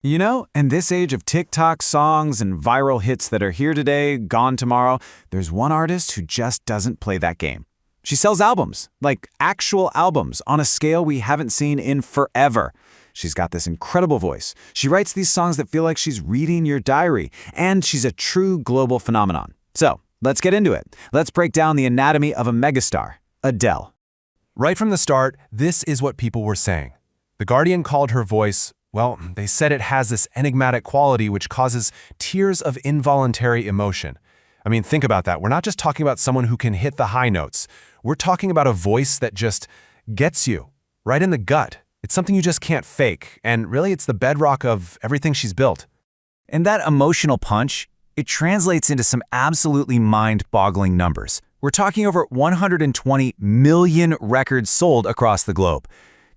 You know, in this age of TikTok songs and viral hits that are here today, gone tomorrow, there's one artist who just doesn't play that game. She sells albums, like actual albums, on a scale we haven't seen in forever. She's got this incredible voice. She writes these songs that feel like she's reading your diary, and she's a true global phenomenon. So, let's get into it. Let's break down the anatomy of a megastar, Adele. Right from the start, this is what people were saying. The Guardian called her voice, well, they said it has this enigmatic quality which causes tears of involuntary emotion. I mean, think about that. We're not just talking about someone who can hit the high notes. We're talking about a voice that just gets you right in the gut. It's something you just can't fake, and really it's the bedrock of everything she's built. And that emotional punch, it translates into some absolutely mind-boggling numbers. We're talking over 120 million records sold across the globe.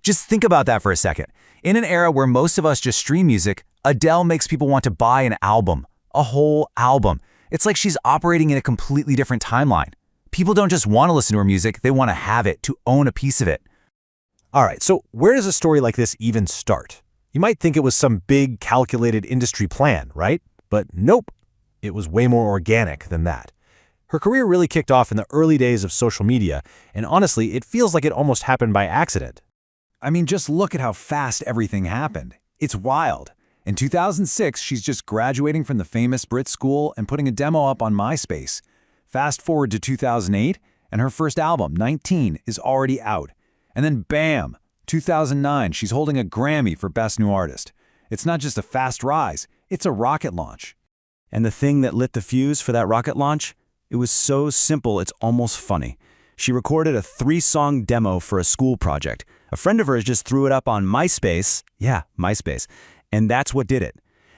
Just think about that for a second. In an era where most of us just stream music, Adele makes people want to buy an album, a whole album. It's like she's operating in a completely different timeline. People don't just want to listen to her music, they want to have it, to own a piece of it. All right, so where does a story like this even start? You might think it was some big, calculated industry plan, right? But nope, it was way more organic than that. Her career really kicked off in the early days of social media, and honestly, it feels like it almost happened by accident. I mean, just look at how fast everything happened. It's wild. In 2006, she's just graduating from the famous BRIT School and putting a demo up on MySpace. Fast forward to 2008, and her first album, 19, is already out. And then bam, 2009, she's holding a Grammy for Best New Artist. It's not just a fast rise, it's a rocket launch. And the thing that lit the fuse for that rocket launch? It was so simple, it's almost funny. She recorded a 3-song demo for a school project. A friend of hers just threw it up on MySpace. Yeah, MySpace. And that's what did it.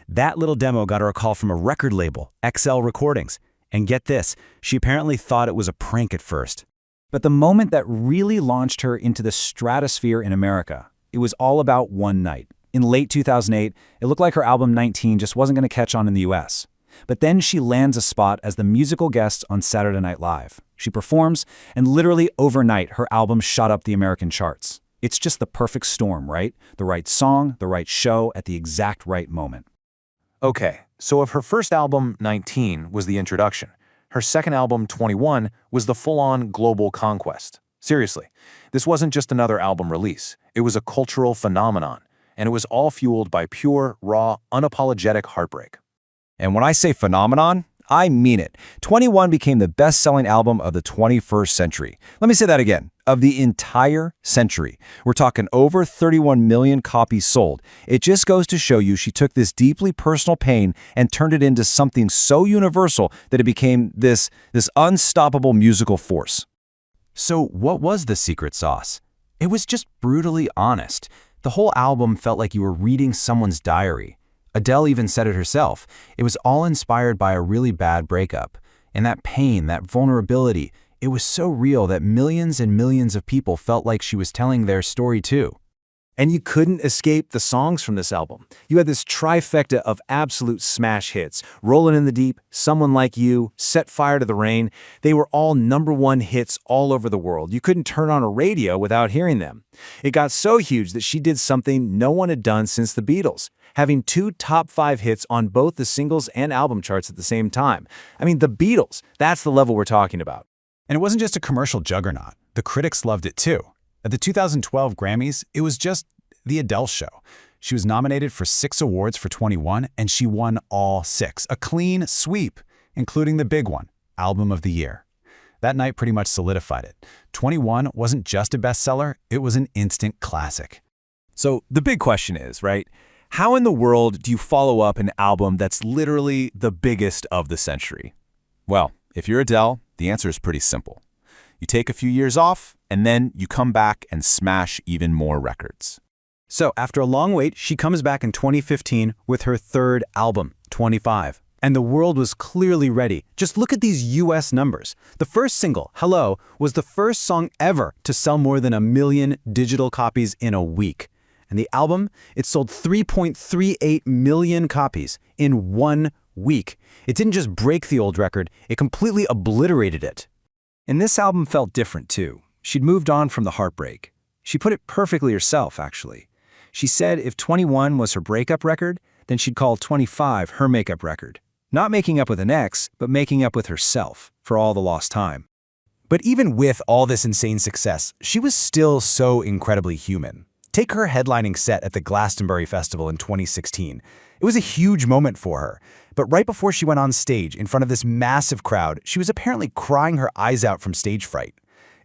That little demo got her a call from a record label, XL Recordings. And get this, she apparently thought it was a prank at first. But the moment that really launched her into the stratosphere in America, it was all about one night. In late 2008, it looked like her album 19 just wasn't going to catch on in the US. But then she lands a spot as the musical guest on Saturday Night Live. She performs, and literally overnight, her album shot up the American charts. It's just the perfect storm, right? The right song, the right show, at the exact right moment. Okay, so if her first album, 19, was the introduction, her second album, 21, was the full-on global conquest. Seriously, this wasn't just another album release. It was a cultural phenomenon, and it was all fueled by pure, raw, unapologetic heartbreak. And when I say phenomenon, I mean it. 21 became the best-selling album of the 21st century. Let me say that again. Of the entire century. We're talking over 31 million copies sold. It just goes to show you she took this deeply personal pain and turned it into something so universal that it became this unstoppable musical force. So what was the secret sauce? It was just brutally honest. The whole album felt like you were reading someone's diary. Adele even said it herself. It was all inspired by a really bad breakup. And that pain, that vulnerability, it was so real that millions and millions of people felt like she was telling their story too. And you couldn't escape the songs from this album. You had this trifecta of absolute smash hits. Rollin' in the Deep, Someone Like You, Set Fire to the Rain. They were all #1 hits all over the world. You couldn't turn on a radio without hearing them. It got so huge that she did something no one had done since the Beatles, having 2 top 5 hits on both the singles and album charts at the same time. I mean, the Beatles, that's the level we're talking about. And it wasn't just a commercial juggernaut. The critics loved it too. At the 2012 Grammys, it was just the Adele show. She was nominated for 6 awards for 21, and she won all 6. A clean sweep, including the big one, Album of the Year. That night pretty much solidified it. 21 wasn't just a bestseller, it was an instant classic. So the big question is, right? How in the world do you follow up an album that's literally the biggest of the century? Well, if you're Adele, the answer is pretty simple. You take a few years off, and then you come back and smash even more records. So after a long wait, she comes back in 2015 with her third album, 25. And the world was clearly ready. Just look at these US numbers. The first single, Hello, was the first song ever to sell more than 1 million digital copies in a week. And the album, it sold 3.38 million copies in 1 week. It didn't just break the old record, it completely obliterated it. And this album felt different too. She'd moved on from the heartbreak. She put it perfectly herself, actually. She said if 21 was her breakup record, Then she'd call 25 her makeup record. Not making up with an ex, but making up with herself for all the lost time. But even with all this insane success, she was still so incredibly human. Take her headlining set at the Glastonbury Festival in 2016. It was a huge moment for her. But right before she went on stage in front of this massive crowd, she was apparently crying her eyes out from stage fright.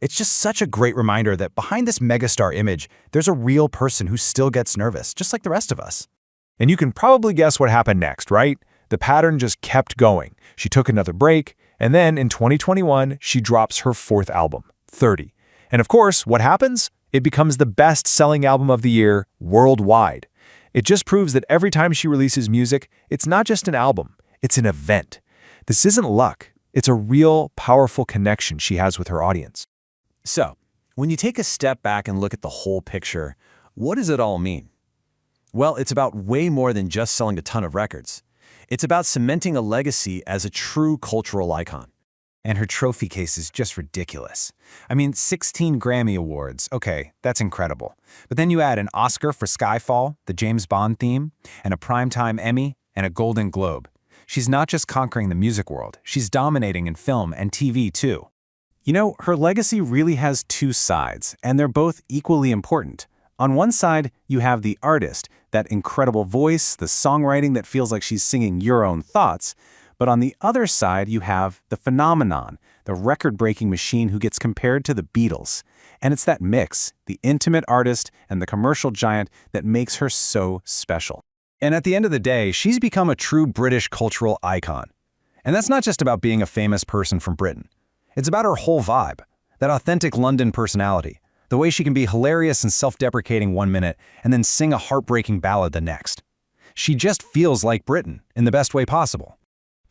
It's just such a great reminder that behind this megastar image, there's a real person who still gets nervous, just like the rest of us. And you can probably guess what happened next, right? The pattern just kept going. She took another break, and then in 2021, she drops her fourth album, 30. And of course, what happens? It becomes the best-selling album of the year worldwide. It just proves that every time she releases music, it's not just an album, it's an event. This isn't luck. It's a real, powerful connection she has with her audience. So, when you take a step back and look at the whole picture, what does it all mean? Well, it's about way more than just selling a ton of records. It's about cementing a legacy as a true cultural icon. And her trophy case is just ridiculous. I mean, 16 Grammy Awards, okay, that's incredible. But then you add an Oscar for Skyfall, the James Bond theme, and a Primetime Emmy, and a Golden Globe. She's not just conquering the music world, she's dominating in film and TV too. You know, her legacy really has two sides, and they're both equally important. On one side, you have the artist, that incredible voice, the songwriting that feels like she's singing your own thoughts. But on the other side, you have the phenomenon, the record-breaking machine who gets compared to the Beatles. And it's that mix, the intimate artist and the commercial giant, that makes her so special. And at the end of the day, she's become a true British cultural icon. And that's not just about being a famous person from Britain. It's about her whole vibe, that authentic London personality, the way she can be hilarious and self-deprecating one minute and then sing a heartbreaking ballad the next. She just feels like Britain in the best way possible.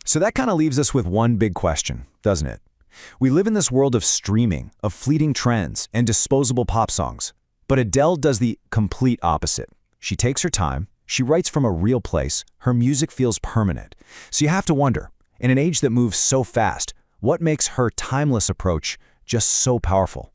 So that kind of leaves us with one big question, doesn't it? We live in this world of streaming, of fleeting trends, and disposable pop songs. But Adele does the complete opposite. She takes her time, she writes from a real place, her music feels permanent. So you have to wonder, in an age that moves so fast, what makes her timeless approach just so powerful?